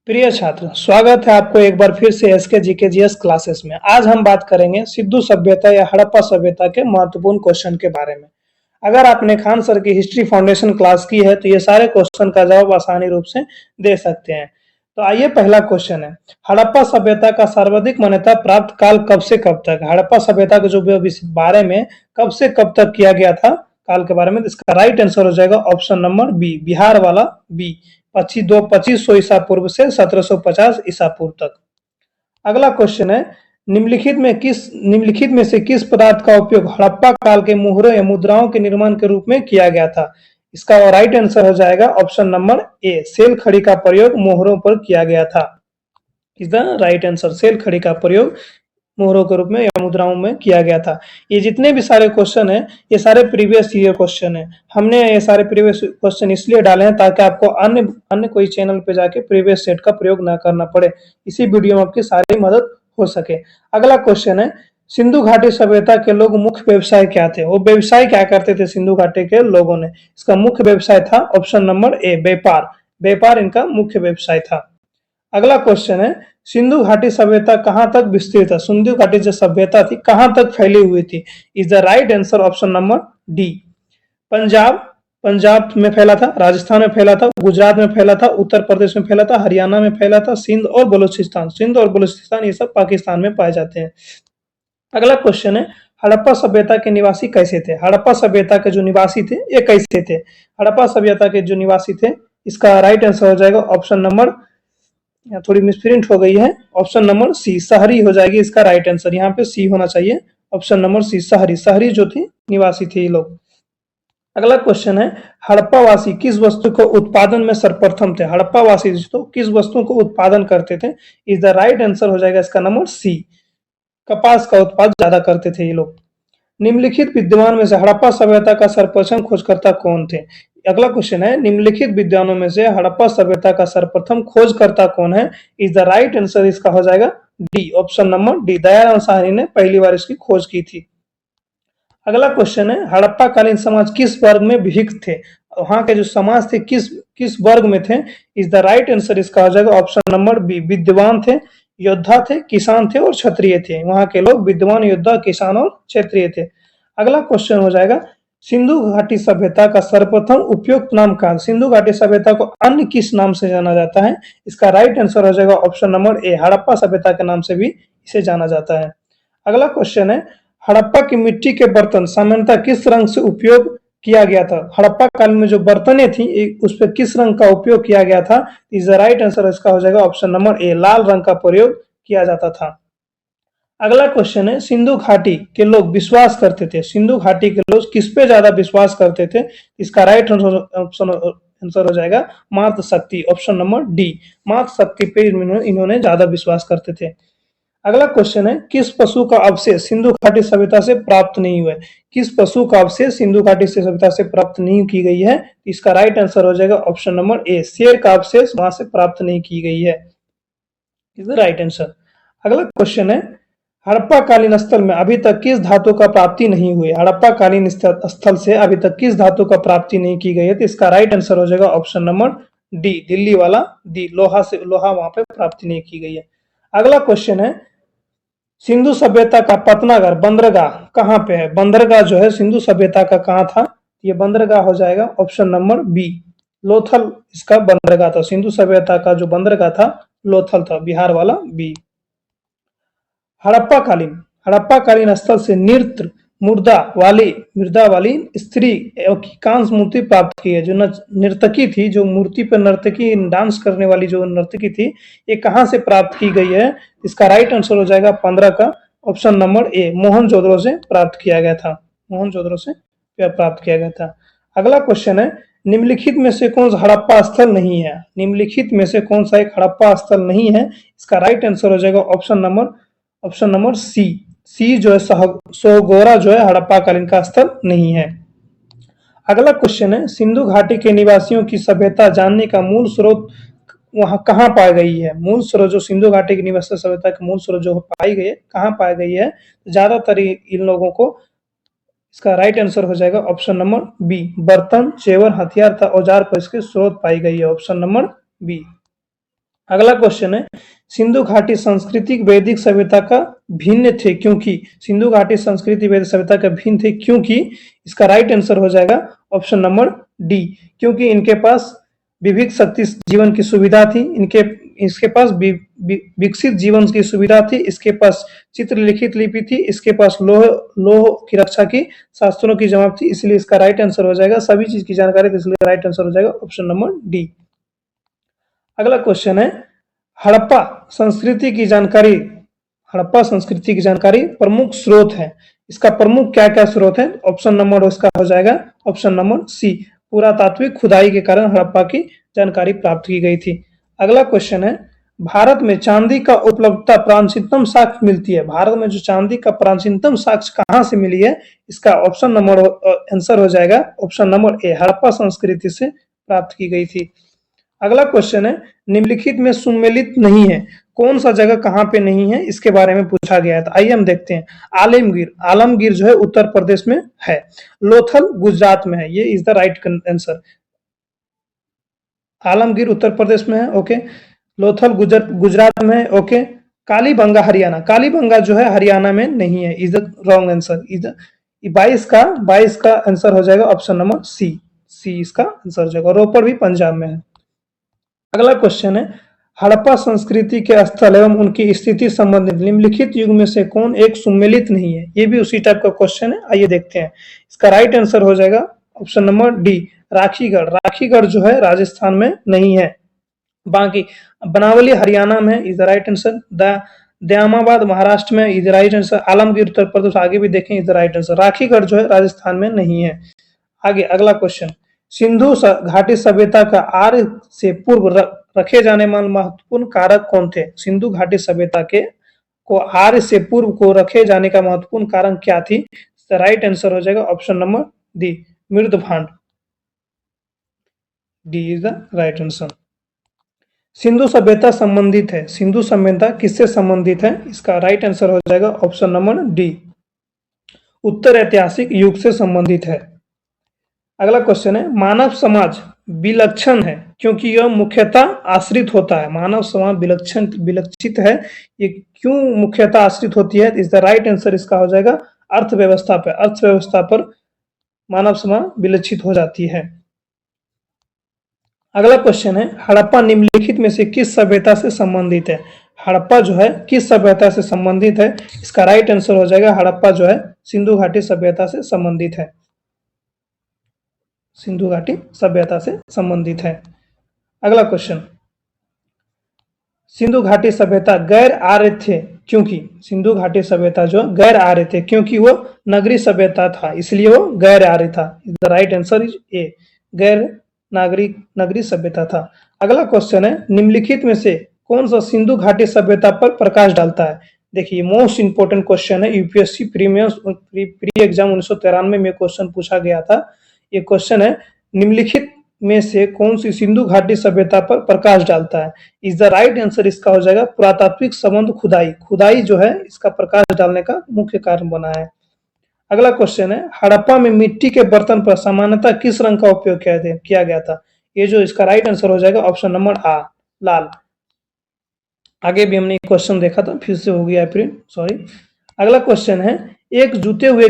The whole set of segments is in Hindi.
प्रिय छात्र, स्वागत है आपको एक बार फिर से एसके जीके जीएस क्लासेस में। आज हम बात करेंगे सिंधु सभ्यता या हड़प्पा सभ्यता के महत्वपूर्ण क्वेश्चन के बारे में। अगर आपने खान सर की हिस्ट्री फाउंडेशन क्लास की है तो ये सारे क्वेश्चन का जवाब आसानी रूप से दे सकते हैं। तो आइए, पहला क्वेश्चन है, हड़प्पा सभ्यता का सर्वाधिक मान्यता प्राप्त काल कब से कब तक? हड़प्पा सभ्यता के जो बारे में कब से कब तक किया गया था काल के बारे में, इसका राइट आंसर हो जाएगा ऑप्शन नंबर बी, बिहार वाला बी, 2500 ईसा पूर्व से 1750 ईसा पूर्व तक। अगला क्वेश्चन है, निम्नलिखित में से किस पदार्थ का उपयोग हड़प्पा काल के मोहरों या मुद्राओं के निर्माण के रूप में किया गया था? इसका राइट आंसर हो जाएगा ऑप्शन नंबर ए, सेल खड़ी का प्रयोग मोहरों पर किया गया था। इज द राइट आंसर, सेल खड़ी का प्रयोग मोहरों के रूप में या मुद्राओं में किया गया था। ये जितने भी सारे क्वेश्चन हैं, ये सारे प्रीवियस ईयर क्वेश्चन हैं। हमने ये सारे प्रीवियस क्वेश्चन इसलिए डाले हैं ताकि आपको अन्य कोई चैनल पे जाके प्रीवियस सेट का प्रयोग ना करना पड़े। इसी वीडियो में आपकी सारी मदद हो सके। अगला क्वेश्चन है, सिंधु घाटी सभ्यता के लोग मुख्य व्यवसाय क्या थे? वो व्यवसाय क्या करते थे सिंधु घाटी के लोगों ने? इसका मुख्य व्यवसाय था ऑप्शन नंबर ए, व्यापार। व्यापार इनका मुख्य व्यवसाय था। अगला क्वेश्चन है, सिंधु घाटी सभ्यता कहां तक विस्तृत है? सिंधु घाटी जो सभ्यता थी कहां तक फैली हुई थी? Is the right answer option number D, Punjab में फैला था, राजस्थान में फैला था, गुजरात में फैला था, उत्तर प्रदेश में फैला था, हरियाणा में फैला था, सिंध और बलूचिस्तान ये सब पाकिस्तान में पाए जाते हैं। अगला क्वेश्चन है, हड़प्पा सभ्यता के निवासी कैसे थे? हड़प्पा सभ्यता के जो निवासी थे ये कैसे थे? हड़प्पा सभ्यता के जो निवासी थे, इसका राइट आंसर हो जाएगा ऑप्शन नंबर, थोड़ी मिसप्रिंट हो गई है, ऑप्शन नंबर सी, शहरी हो जाएगी इसका राइट आंसर। यहाँ पे सी होना चाहिए, ऑप्शन नंबर सी, शहरी जो थी, निवासी थे ये लोग। अगला क्वेश्चन है, हड़प्पा वासी किस वस्तु को उत्पादन में सर्वप्रथम थे? हड़प्पा वासी तो किस वस्तु को उत्पादन करते थे? इज द राइट आंसर हो जाएगा इसका नंबर सी, कपास का उत्पादन ज्यादा करते थे ये लोग। निम्नलिखित विद्वान में से हड़प्पा सभ्यता का सर्वप्रथम खोजकर्ता कौन थे? अगला क्वेश्चन है, निम्नलिखित विद्वानों में से हड़प्पा सभ्यता का सर्वप्रथम खोजकर्ता कौन है? इज द राइट आंसर इसका हो जाएगा D, option number D, Dayaram Sahni ने पहली बार इसकी खोज की थी। अगला क्वेश्चन है, हड़प्पा कालीन समाज किस वर्ग में विभक्त थे? वहां के जो समाज थे किस वर्ग में थे? इज द राइट आंसर इसका हो जाएगा ऑप्शन नंबर बी, विद्वान थे, योद्धा थे, किसान थे और क्षत्रिय थे। वहां के लोग विद्वान, योद्धा, किसान और क्षत्रिय थे। अगला क्वेश्चन हो जाएगा, सिंधु घाटी सभ्यता का सर्वप्रथम उपयुक्त नाम क्या? सिंधु घाटी सभ्यता को अन्य किस नाम से जाना जाता है? इसका राइट आंसर हो जाएगा ऑप्शन नंबर ए, हड़प्पा सभ्यता के नाम से भी इसे जाना जाता है। अगला क्वेश्चन है, हड़प्पा की मिट्टी के बर्तन सामान्यतः किस रंग से उपयोग किया गया था? हड़प्पा काल में जो बर्तनें थी उस पर किस रंग का उपयोग किया गया था? इज द राइट आंसर इसका हो जाएगा ऑप्शन नंबर ए, लाल रंग का प्रयोग किया जाता था। अगला क्वेश्चन है, सिंधु घाटी के लोग विश्वास करते थे, सिंधु घाटी के लोग किस पे ज्यादा विश्वास करते थे? इसका राइट आंसर हो जाएगा मातृ शक्ति, ऑप्शन नंबर डी, मातृ शक्ति पे इन्होंने ज्यादा विश्वास करते थे। अगला क्वेश्चन है, किस पशु का अवशेष सिंधु घाटी सभ्यता से प्राप्त नहीं हुआ है? किस पशु का अवशेष सिंधु घाटी सभ्यता से प्राप्त नहीं की गई है? इसका राइट आंसर हो जाएगा ऑप्शन नंबर ए, शेर का अवशेष वहां से प्राप्त नहीं की गई है। Is the right answer. अगला क्वेश्चन है, हड़प्पा कालीन स्थल में अभी तक किस धातु का प्राप्ति नहीं हुई? हड़प्पा कालीन स्थल से अभी तक किस धातु का प्राप्ति नहीं की गई है? तो इसका राइट आंसर हो जाएगा ऑप्शन नंबर डी, दिल्ली वाला डी, लोहा वहां पे प्राप्ति नहीं की गई है। अगला क्वेश्चन है, सिंधु सभ्यता का पतनागर बंदरगाह कहाँ पे है? बंदरगाह जो है सिंधु सभ्यता का कहाँ था? ये बंदरगाह हो जाएगा ऑप्शन नंबर बी, लोथल इसका बंदरगाह था। सिंधु सभ्यता का जो बंदरगाह था लोथल था, बिहार वाला बी। हड़प्पा कालीन स्थल से मृदा वाली स्त्री कांस्य मूर्ति प्राप्त की है। जो नर्तकी थी, जो मूर्ति पर नर्तकी डांस करने वाली जो नर्तकी थी, ये कहां से प्राप्त की गई है? इसका राइट आंसर हो जाएगा 15 का ऑप्शन नंबर ए, मोहनजोदड़ो से प्राप्त किया गया था, मोहनजोदड़ो से प्राप्त किया गया था। अगला क्वेश्चन है, निम्नलिखित में से कौन सा हड़प्पा स्थल नहीं है? निम्नलिखित में से कौन सा एक हड़प्पा स्थल नहीं है? इसका राइट आंसर हो जाएगा ऑप्शन नंबर सी जो है सोगोरा जो है हड़प्पा कालीन का स्थल नहीं है। अगला क्वेश्चन है, सिंधु घाटी के निवासियों की सभ्यता जानने का मूल स्रोत वहां कहाँ पाई गई है? मूल स्रोत जो सिंधु घाटी की निवासी सभ्यता का मूल स्रोत जो पाई गई है, कहाँ पाई गई है? ज्यादातर इन लोगों को इसका राइट आंसर हो जाएगा ऑप्शन नंबर बी, बर्तन, जेवर, हथियार तथा औजार पर इसके स्रोत पाई गई है, ऑप्शन नंबर बी। अगला क्वेश्चन है, सिंधु घाटी सांस्कृतिक वैदिक सभ्यता का भिन्न थे क्योंकि, सिंधु घाटी संस्कृति वैदिक सभ्यता का भिन्न थे क्योंकि, इसका राइट आंसर हो जाएगा ऑप्शन नंबर डी, क्योंकि इनके पास विविध शक्ति जीवन की सुविधा थी, इसके पास विकसित जीवन की सुविधा थी, इसके पास चित्रलिखित लिपि थी, इसके पास लोह की रक्षा की शास्त्रों की जमात थी, इसलिए इसका राइट आंसर हो जाएगा, सभी चीज की जानकारी थी, इसलिए राइट आंसर हो जाएगा ऑप्शन नंबर डी। अगला क्वेश्चन है, हड़प्पा संस्कृति की जानकारी, हड़प्पा संस्कृति की जानकारी प्रमुख स्रोत है, इसका प्रमुख क्या क्या स्रोत है, ऑप्शन नंबर इसका हो जाएगा ऑप्शन नंबर सी, पुरातात्विक खुदाई के कारण हड़प्पा की जानकारी प्राप्त की गई थी। अगला क्वेश्चन है, भारत में चांदी का उपलब्धता प्राचीनतम साक्ष्य मिलती है, भारत में जो चांदी का प्राचीनतम साक्ष्य कहां से मिली है, इसका ऑप्शन नंबर आंसर हो जाएगा ऑप्शन नंबर ए, हड़प्पा संस्कृति से प्राप्त की गई थी। अगला क्वेश्चन है, निम्नलिखित में सुमेलित नहीं है, कौन सा जगह कहां पे नहीं है, इसके बारे में पूछा गया है, तो आइए हम देखते हैं। आलमगीर, आलमगीर जो है उत्तर प्रदेश में है, लोथल गुजरात में है, ये is the right answer, Alamgir Uttar Pradesh में है, ओके, लोथल गुजरात में है, ओके, कालीबंगा हरियाणा, कालीबंगा जो है हरियाणा में नहीं है, is the wrong answer, is 22 का आंसर हो जाएगा ऑप्शन नंबर सी, सी इसका आंसर हो जाएगा, रोपड़ भी पंजाब में है। अगला क्वेश्चन है, हड़प्पा संस्कृति के स्थल एवं उनकी स्थिति संबंधित निम्नलिखित युग में से कौन एक सुमेलित नहीं है, ये भी उसी टाइप का क्वेश्चन है, आइए देखते हैं। इसका राइट आंसर हो जाएगा option number D, Rakhigarh, Rakhigarh जो है राजस्थान में नहीं है, बाकी बनावली हरियाणा में is the right answer, Daimabad Maharashtra में is the right answer, Alamgir Uttar Pradesh आगे भी देखें is the right answer, Rakhigarhi जो है राजस्थान में नहीं है। आगे अगला क्वेश्चन, सिंधु घाटी सभ्यता का आर्य से पूर्व रखे जाने वाले महत्वपूर्ण कारक कौन थे, सिंधु घाटी सभ्यता के को आर्य से पूर्व को रखे जाने का महत्वपूर्ण कारण क्या थी, राइट आंसर हो जाएगा ऑप्शन नंबर डी, मृद भांड, D is the right answer. Sindhu सभ्यता संबंधित है, सिंधु सभ्यता किससे संबंधित है, इसका राइट आंसर हो जाएगा ऑप्शन नंबर डी, उत्तर ऐतिहासिक युग से संबंधित है। अगला क्वेश्चन है, मानव समाज विलक्षण है क्योंकि यह मुख्यतः आश्रित होता है, मानव समाज विलक्षित है, ये क्यों मुख्यतः आश्रित होती है, इज द राइट आंसर इसका हो जाएगा अर्थव्यवस्था पर, अर्थव्यवस्था पर मानव समाज विलक्षित हो जाती है। अगला क्वेश्चन है, हड़प्पा निम्नलिखित में से किस सभ्यता से संबंधित है, हड़प्पा जो है किस सभ्यता से संबंधित है, इसका राइट आंसर हो जाएगा हड़प्पा जो है सिंधु घाटी सभ्यता से संबंधित है, सिंधु घाटी सभ्यता से संबंधित है। अगला क्वेश्चन, सिंधु घाटी सभ्यता गैर आर्य थे क्योंकि, सिंधु घाटी सभ्यता जो गैर आर्य थे क्योंकि वो नगरीय सभ्यता था, इसलिए वो गैर आर्य था, the right answer is a, गैर नगरीय सभ्यता था। अगला क्वेश्चन है, निम्नलिखित में से कौन सा सिंधु घाटी सभ्यता पर प्रकाश डालता है, देखिए मोस्ट इंपोर्टेंट क्वेश्चन है, यूपीएससी प्री एग्जाम 1993 में क्वेश्चन पूछा गया था, ये क्वेश्चन है, निम्नलिखित में से कौन सी सिंधु घाटी सभ्यता पर प्रकाश डालता है, इज द राइट आंसर इसका हो जाएगा पुरातात्विक संबंध खुदाई, खुदाई जो है इसका प्रकाश डालने का मुख्य कारण बना है। अगला क्वेश्चन है, हड़प्पा में मिट्टी के बर्तन पर सामान्यतः किस रंग का उपयोग किया गया था, ये जो इसका राइट आंसर हो जाएगा ऑप्शन नंबर आ, लाल। आगे भी हमने क्वेश्चन देखा था, फिर से हो गया प्रिंट, सॉरी। अगला क्वेश्चन है, एक जुते हुए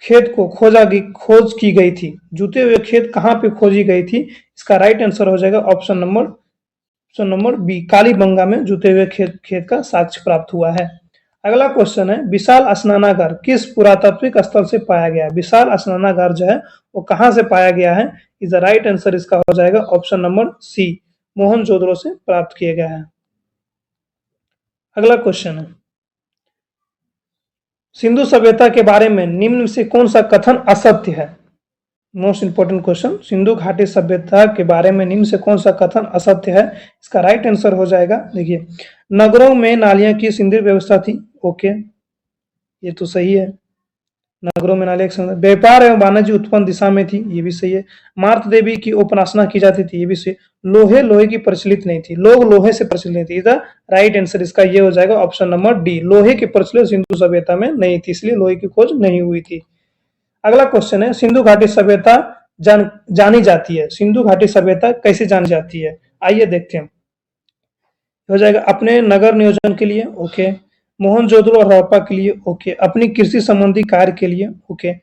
खेत को खोज की गई थी, जुते हुए खेत कहां पे खोजी गई थी, इसका राइट आंसर हो जाएगा ऑप्शन नंबर बी, कालीबंगा में जुते हुए खेत का साक्ष्य प्राप्त हुआ है। अगला क्वेश्चन है, विशाल स्नानागार किस पुरातात्विक स्थल से पाया गया, विशाल स्नानागार जो है वो कहां से पाया गया है, इज द राइट आंसर इसका हो जाएगा ऑप्शन नंबर सी, मोहनजोदड़ो से प्राप्त किया गया है। अगला क्वेश्चन है, सिंधु सभ्यता के बारे में निम्न से कौन सा कथन असत्य है, मोस्ट इंपोर्टेंट क्वेश्चन, सिंधु घाटी सभ्यता के बारे में निम्न से कौन सा कथन असत्य है, इसका राइट आंसर हो जाएगा, देखिए नगरों में नालियां की सीधी व्यवस्था थी, ओके ये तो सही है, नगरों में नालियां, व्यापार एवं वाणिज्य उत्पन्न दिशा में थी, ये भी सही है, मार्त देवी की उपासना की जाती थी, ये भी सही, लोहे की प्रचलित नहीं थी, लोग लोहे से प्रचलित थी, राइट आंसर इसका ये हो जाएगा ऑप्शन नंबर डी, लोहे की प्रचलित सिंधु सभ्यता में नहीं थी, इसलिए लोहे की खोज नहीं हुई थी। अगला क्वेश्चन है, सिंधु घाटी सभ्यता जानी जाती है, सिंधु घाटी सभ्यता कैसे जानी जाती है, आइए देखते हैं। हो जाएगा अपने नगर नियोजन के लिए, ओके। मोहनजोदड़ो और हड़प्पा के लिए, ओके। अपनी कृषि संबंधी कार्य के लिए, ओके।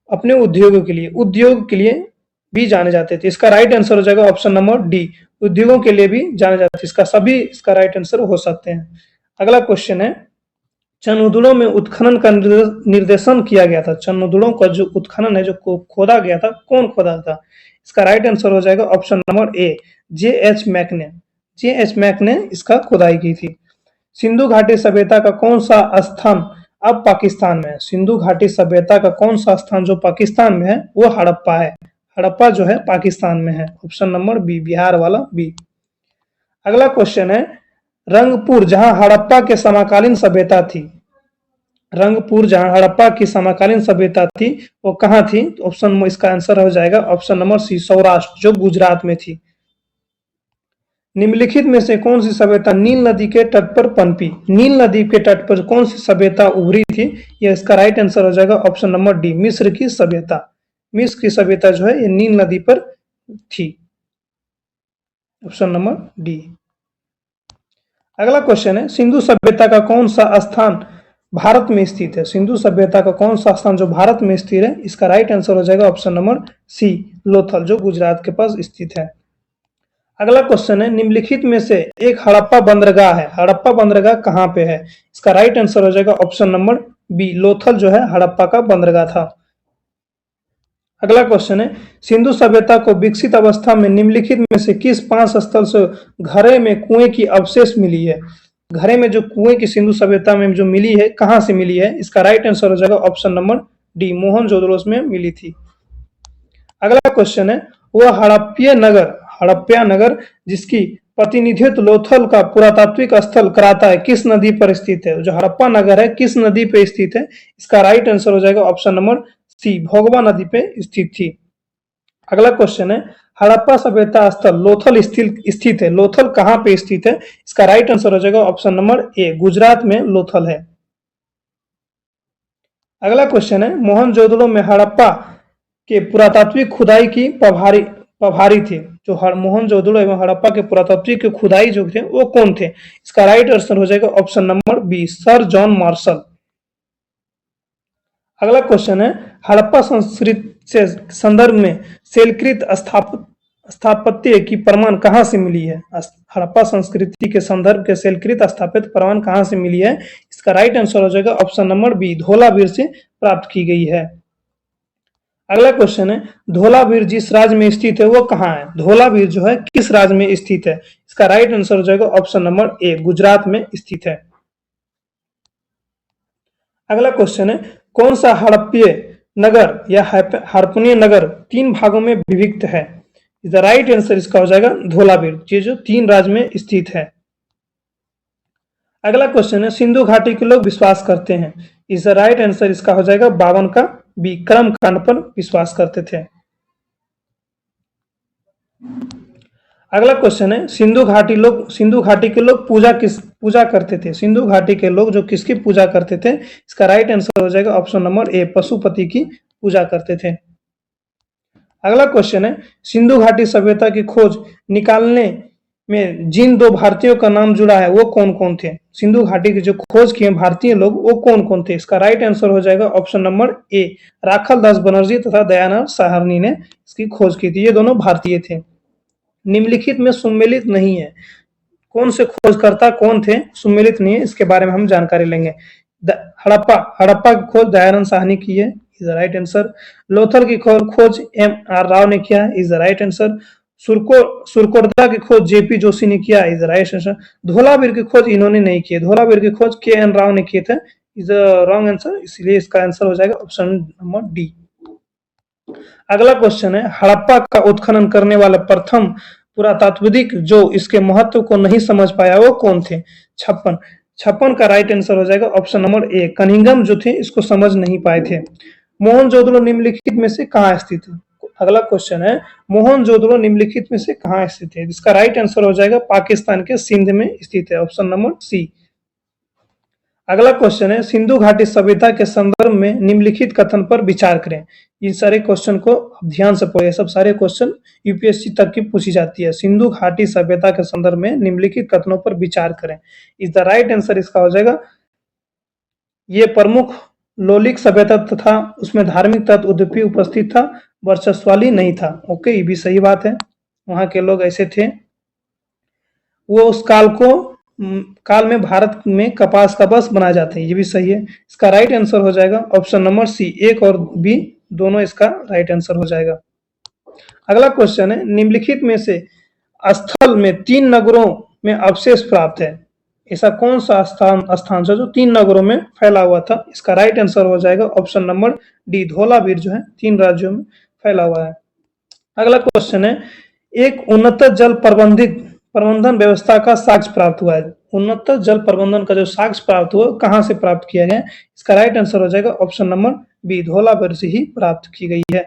अपने उद्योगों के लिए, उद्योग के लिए भी जाने जाते थे। इसका राइट आंसर हो जाएगा ऑप्शन नंबर डी, उद्योगों के लिए भी जाने जाते थे। इसका सभी इसका राइट आंसर हो सकते हैं। अगला क्वेश्चन है, चंदुड़ों में उत्खनन का निर्देशन किया गया था। चंदुड़ों का जो उत्खनन है, जो खोदा गया था, कौन खोदा था? इसका राइट आंसर हो जाएगा option number A, J H. Mac ने। जे.एच. मैक ने इसका खुदाई की थी। सिंधु घाटी सभ्यता का कौन सा स्थान अब पाकिस्तान में है? सिंधु घाटी सभ्यता का कौन सा स्थान जो पाकिस्तान में है वो हड़प्पा है। हड़प्पा जो है पाकिस्तान में है। ऑप्शन नंबर बी, बिहार वाला बी। अगला क्वेश्चन है, रंगपुर जहां हड़प्पा के समकालीन सभ्यता थी, रंगपुर जहां हड़प्पा की समकालीन सभ्यता थी वो कहां थी? ऑप्शन इसका आंसर हो जाएगा ऑप्शन नंबर सी, सौराष्ट्र, जो गुजरात में थी। निम्नलिखित में से कौन सी सभ्यता नील नदी के तट पर पनपी? नील नदी के तट पर कौन सी सभ्यता उभरी थी? ये इसका राइट आंसर हो जाएगा ऑप्शन नंबर डी, मिस्र की सभ्यता। मिस्र की सभ्यता जो है ये नील नदी पर थी। Option number D. अगला क्वेश्चन है, सिंधु सभ्यता का कौन सा स्थान भारत में स्थित है? सिंधु सभ्यता का कौन सा स्थान जो भारत में स्थित है? इसका राइट आंसर हो जाएगा ऑप्शन नंबर सी, लोथल, जो गुजरात के पास स्थित है। अगला क्वेश्चन है, निम्नलिखित में से एक हड़प्पा बंदरगाह है। हड़प्पा बंदरगाह कहां पे है? इसका राइट आंसर हो जाएगा ऑप्शन नंबर बी, लोथल जो है हड़प्पा का बंदरगाह था। अगला क्वेश्चन है, सिंधु सभ्यता को विकसित अवस्था में निम्नलिखित में से किस 5 स्थल से घड़े में कुएं की अवशेष मिली है? घड़े में जो कुएं की सिंधु सभ्यता में जो मिली है, कहां से मिली है? इसका राइट आंसर हो जाएगा ऑप्शन नंबर डी, मोहनजोदड़ो में मिली थी। अगला क्वेश्चन है, वह हड़प्पा नगर जिसकी प्रतिनिधित्व लोथल का पुरातात्विक स्थल कराता है किस नदी पर स्थित है? जो हड़प्पा नगर है किस नदी पे स्थित है? इसका राइट आंसर हो जाएगा ऑप्शन नंबर सी, भोगवा नदी पे स्थित थी। अगला क्वेश्चन है, हड़प्पा सभ्यता स्थल लोथल स्थित है। लोथल कहां पे स्थित है? इसका राइट आंसर हो जाएगा ऑप्शन नंबर ए, गुजरात में लोथल है। अगला क्वेश्चन है, मोहनजोदड़ो में हड़प्पा के पुरातात्विक खुदाई की प्रभारी थे। जो मोहनजोदड़ो एवं हड़प्पा के पुरातात्विक खुदाई जो थे वो कौन थे? इसका राइट आंसर हो जाएगा option number B, Sir John Marshall. अगला क्वेश्चन है, हड़प्पा संस्कृति से संदर्भ में शैलकृत स्थापत्य की प्रमाण कहां से मिली है? हड़प्पा संस्कृति के संदर्भ के शैलकृत स्थापित प्रमाण कहां से मिली है? इसका राइट आंसर हो जाएगा ऑप्शन नंबर बी, धोलावीर से प्राप्त की गई है। अगला क्वेश्चन है, धोलावीर जिस राज्य में स्थित है वो कहाँ है? धोलावीर जो है किस राज्य में स्थित है? इसका राइट आंसर हो जाएगा ऑप्शन नंबर ए, गुजरात में स्थित है। अगला क्वेश्चन है, कौन सा हड़प्पीय नगर या हड़प्पनीय नगर 3 भागों में विभक्त है? द राइट आंसर इसका हो जाएगा धोलावीर, ये जो 3 राज्य में स्थित है। अगला क्वेश्चन है, सिंधु घाटी के लोग विश्वास करते हैं। इज द राइट आंसर इसका हो जाएगा 52 का बी, कर्म कांड पर विश्वास करते थे। अगला क्वेश्चन है, सिंधु घाटी के लोग पूजा करते थे? सिंधु घाटी के लोग जो किसकी पूजा करते थे? इसका राइट आंसर हो जाएगा ऑप्शन नंबर ए, पशुपति की पूजा करते थे। अगला क्वेश्चन है, सिंधु घाटी सभ्यता की खोज निकालने में जिन 2 भारतीयों का नाम जुड़ा है वो कौन कौन थे? सिंधु घाटी की जो खोज किए भारतीय लोग वो कौन कौन थे? इसका राइट आंसर हो जाएगा ऑप्शन नंबर ए, राखल दास बनर्जी तथा दयानंद साहरनी ने इसकी खोज की थी। ये दोनों भारतीय थे। निम्नलिखित में सुमेलित नहीं है, कौन से खोजकर्ता कौन थे? सुमेलित नहीं है, इसके बारे में हम जानकारी लेंगे। हड़प्पा की खोज दयानंद साहनी की है, is the right answer. Lothal की खोज M.R. राव ने किया है, इज द राइट आंसर। सुरकोर्दा की खोज JP जोशी ने किया, is the right answer. Dholavira की खोज इन्होंने नहीं की, धोलावीर की खोज KN राव ने किए थे, इज द रॉन्ग आंसर, इसलिए इसका आंसर हो जाएगा ऑप्शन नंबर डी। अगला क्वेश्चन है, हड़प्पा का उत्खनन करने वाला प्रथम पुरातात्विक जो इसके महत्व को नहीं समझ पाया वो कौन थे? छप्पन का राइट आंसर हो जाएगा ऑप्शन नंबर ए, कनिंघम जो थे इसको समझ नहीं पाए थे। मोहनजोदड़ो निम्नलिखित में से कहाँ स्थित है? अगला क्वेश्चन है, मोहनजोदड़ो निम्नलिखित में से कहाँ स्थित है? इसका राइट आंसर हो जाएगा पाकिस्तान के सिंध में स्थित है, ऑप्शन नंबर सी। अगला क्वेश्चन है, सिंधु घाटी सभ्यता के संदर्भ में निम्नलिखित कथन पर विचार करें। इन सारे क्वेश्चन को ध्यान से पढ़िए, सब सारे क्वेश्चन यूपीएससी तक की पूछी जाती है। सिंधु घाटी सभ्यता के संदर्भ में निम्नलिखित कथनों पर विचार करें। इज द राइट आंसर इसका हो जाएगा, ये प्रमुख लौलिक सभ्यता तथा उसमें धार्मिक तत्व उद्दीपी उपस्थित था, वर्चस्वाली नहीं था। ओके, ये भी सही बात है, वहां के लोग ऐसे थे। वो उस काल में भारत में कपास का बस बनाए जाते हैं, ये भी सही है। इसका राइट आंसर हो जाएगा ऑप्शन नंबर सी, एक और बी दोनों इसका राइट आंसर हो जाएगा। अगला क्वेश्चन है, निम्नलिखित में से स्थल में 3 नगरों में अवशेष प्राप्त है। ऐसा कौन सा स्थान जो 3 नगरों में फैला हुआ था? इसका राइट आंसर हो जाएगा ऑप्शन नंबर डी, धौलावीर जो है 3 राज्यों में फैला हुआ है। अगला क्वेश्चन है, एक उन्नत जल प्रबंधन व्यवस्था का साक्ष्य प्राप्त हुआ है। उन्नत जल प्रबंधन का जो साक्ष्य प्राप्त हुआ कहां से प्राप्त किया गया? इसका राइट आंसर हो जाएगा ऑप्शन नंबर बी, धौलावीर से ही प्राप्त की गई है।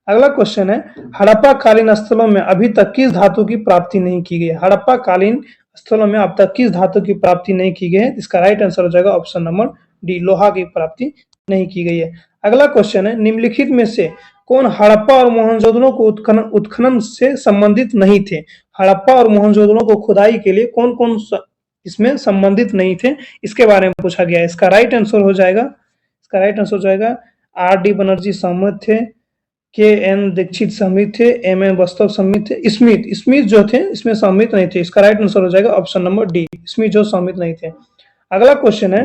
अगला क्वेश्चन है, हड़प्पा कालीन स्थलों में अभी तक किस धातु की प्राप्ति नहीं की गई है? हड़प्पा कालीन स्थलों में अब तक किस धातु की प्राप्ति नहीं की गई है? इसका राइट आंसर हो जाएगा ऑप्शन नंबर डी, लोहा की प्राप्ति नहीं की गई है। अगला क्वेश्चन है, निम्नलिखित में से कौन हड़प्पा और मोहनजोदड़ो को उत्खनन से संबंधित नहीं थे? हड़प्पा और मोहनजोदड़ो को खुदाई के लिए कौन कौन इसमें संबंधित नहीं थे, इसके बारे में पूछा गया है। इसका राइट आंसर हो जाएगा आर डी बनर्जी सहमत थे, के एन दीक्षित सम्मित थे, एम एन वास्तव सम्मित थे, स्मिथ जो थे इसमें सम्मित नहीं थे। इसका राइट आंसर हो जाएगा ऑप्शन नंबर डी, स्मिथ जो सम्मित नहीं थे। अगला क्वेश्चन है,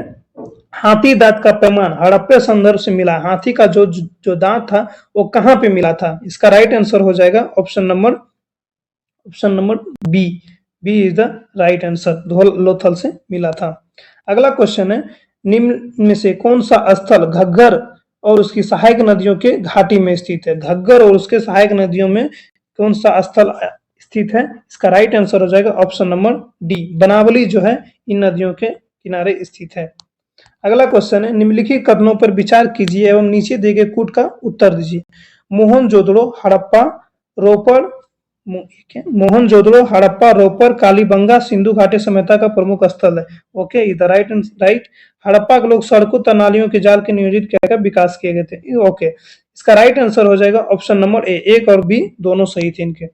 हाथी दांत का प्रमाण हड़प्पा संदर्भ से मिला, हाथी का जो दांत था वो कहां पे मिला था? इसका राइट आंसर हो जाएगा option number B, B is the right answer, Lothal से मिला था। अगला क्वेश्चन है, निम्न में से कौन सा स्थल घग्गर और उसकी सहायक नदियों के घाटी में स्थित है? घग्गर और उसके सहायक नदियों में कौन सा स्थल स्थित है? इसका राइट आंसर हो जाएगा ऑप्शन नंबर डी, बनावली जो है इन नदियों के किनारे स्थित है। अगला क्वेश्चन है, निम्नलिखित कथनों पर विचार कीजिए एवं नीचे दिए गए कूट का उत्तर दीजिए। मोहनजोदड़ो हड़प्पा रोपर कालीबंगा सिंधु घाटी सभ्यता का प्रमुख स्थल है। ओके, इधर राइट। हड़प्पा के लोग सड़कों तथा नालियों के जाल के नियोजित किया गया विकास किए गए थे। ओके, इसका राइट आंसर हो जाएगा ऑप्शन नंबर ए, एक और बी दोनों सही थे इनके।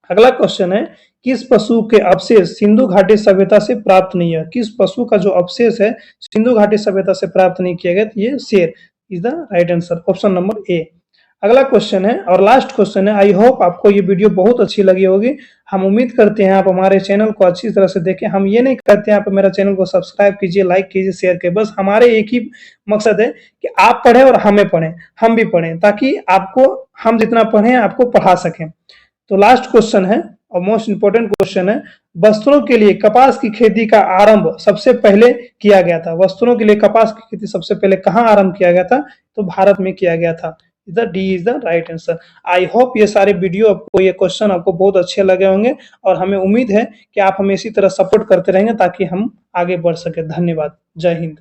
अगला क्वेश्चन है, किस पशु के अवशेष सिंधु घाटी सभ्यता से प्राप्त नहीं है? किस पशु का जो अवशेष है सिंधु घाटी सभ्यता से प्राप्त नहीं किया गया? ये शेर is the right answer, option number ए। अगला क्वेश्चन है और लास्ट क्वेश्चन है, आई होप आपको ये वीडियो बहुत अच्छी लगी होगी। हम उम्मीद करते हैं आप हमारे चैनल को अच्छी तरह से देखें। हम ये नहीं कहते हैं आप मेरा चैनल को सब्सक्राइब कीजिए, लाइक कीजिए, शेयर कीजिए, बस हमारे एक ही मकसद है कि आप पढ़ें और हमें पढ़ें, हम भी पढ़ें, ताकि आपको हम जितना पढ़ें आपको पढ़ा सकें। तो लास्ट क्वेश्चन है और मोस्ट इंपोर्टेंट क्वेश्चन है, वस्त्रों के लिए कपास की खेती का आरंभ सबसे पहले किया गया था? वस्त्रों के लिए कपास की खेती सबसे पहले कहाँ आरंभ किया गया था? तो भारत में किया गया था। D is the right answer. I hope ये सारे वीडियो आपको, ये क्वेश्चन आपको बहुत अच्छे लगे होंगे और हमें उम्मीद है कि आप हमें इसी तरह सपोर्ट करते रहेंगे ताकि हम आगे बढ़ सके। धन्यवाद, जय हिंद।